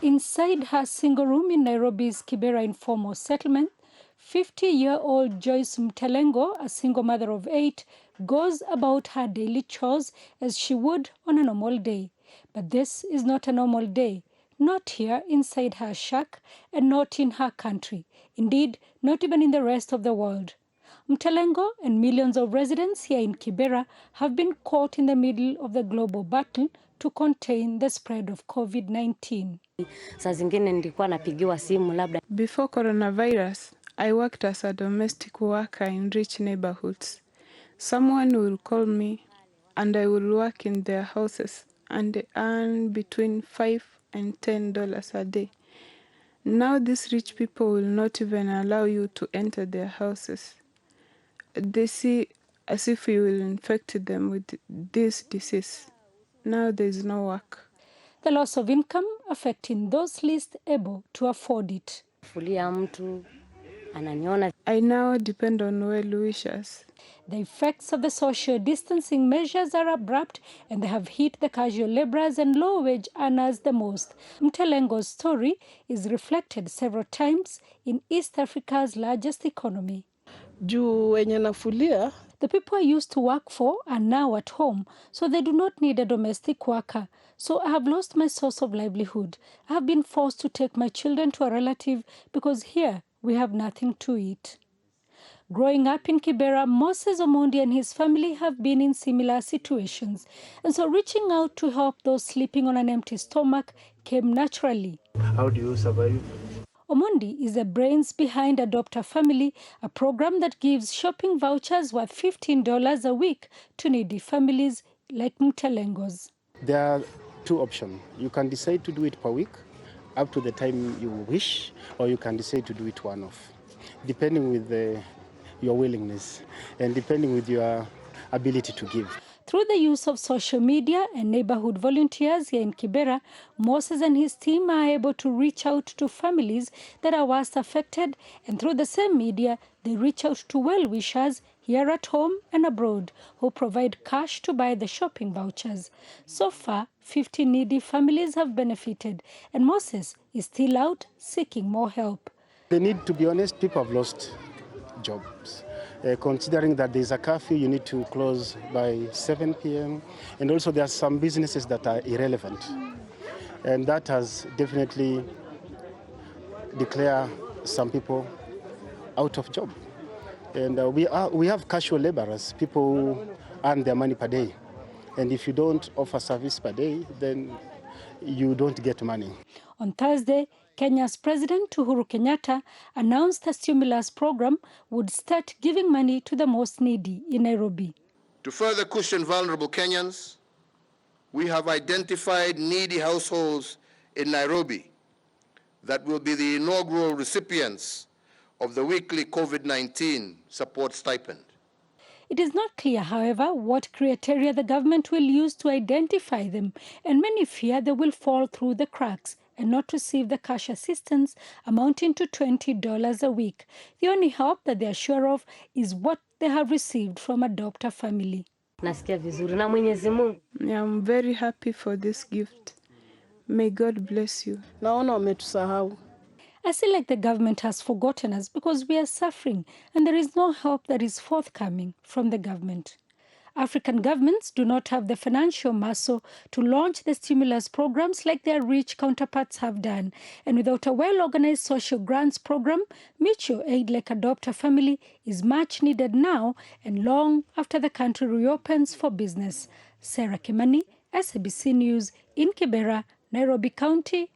Inside her single room in Nairobi's Kibera informal settlement, 50-year-old Joyce Mtelengo, a single mother of 8, goes about her daily chores as she would on a normal day. But this is not a normal day, not here inside her shack and not in her country, indeed, not even in the rest of the world. Mtelengo and millions of residents here in Kibera have been caught in the middle of the global battle to contain the spread of COVID-19. Before coronavirus, I worked as a domestic worker in rich neighborhoods. Someone will call me and I will work in their houses and earn between $5 and $10 a day. Now these rich people will not even allow you to enter their houses. They see as if you will infect them with this disease. Now there is no work. The loss of income affecting those least able to afford it. I now depend on well-wishers. The effects of the social distancing measures are abrupt and they have hit the casual laborers and low-wage earners the most. Mtelengo's story is reflected several times in East Africa's largest economy. The people I used to work for are now at home, so they do not need a domestic worker. So I have lost my source of livelihood. I have been forced to take my children to a relative because here we have nothing to eat. Growing up in Kibera, Moses Omondi and his family have been in similar situations. And so reaching out to help those sleeping on an empty stomach came naturally. How do you survive? Omondi is the brains behind Adopt a Family, a program that gives shopping vouchers worth $15 a week to needy families like Mtelengo's. There are two options. You can decide to do it per week, up to the time you wish, or you can decide to do it one-off, depending with your willingness and depending with your ability to give. Through the use of social media and neighborhood volunteers here in Kibera, Moses and his team are able to reach out to families that are worst affected, and through the same media, they reach out to well-wishers here at home and abroad who provide cash to buy the shopping vouchers. So far, 50 needy families have benefited, and Moses is still out seeking more help. They need to be honest, people have lost jobs. Considering that there's a curfew, you need to close by 7 p.m. And also there are some businesses that are irrelevant. And that has definitely declared some people out of job. And we have casual laborers, people who earn their money per day. And if you don't offer service per day, then you don't get money. On Thursday, Kenya's President Uhuru Kenyatta announced a stimulus program would start giving money to the most needy in Nairobi. To further cushion vulnerable Kenyans, we have identified needy households in Nairobi that will be the inaugural recipients of the weekly COVID-19 support stipend. It is not clear, however, what criteria the government will use to identify them, and many fear they will fall through the cracks and not receive the cash assistance amounting to $20 a week. The only help that they are sure of is what they have received from Adopt a Family. I'm very happy for this gift. May God bless you. I feel like the government has forgotten us because we are suffering and there is no help that is forthcoming from the government. African governments do not have the financial muscle to launch the stimulus programs like their rich counterparts have done. And without a well-organized social grants program, mutual aid like Adopt a Family is much needed now and long after the country reopens for business. Sarah Kimani, SABC News in Kibera, Nairobi County,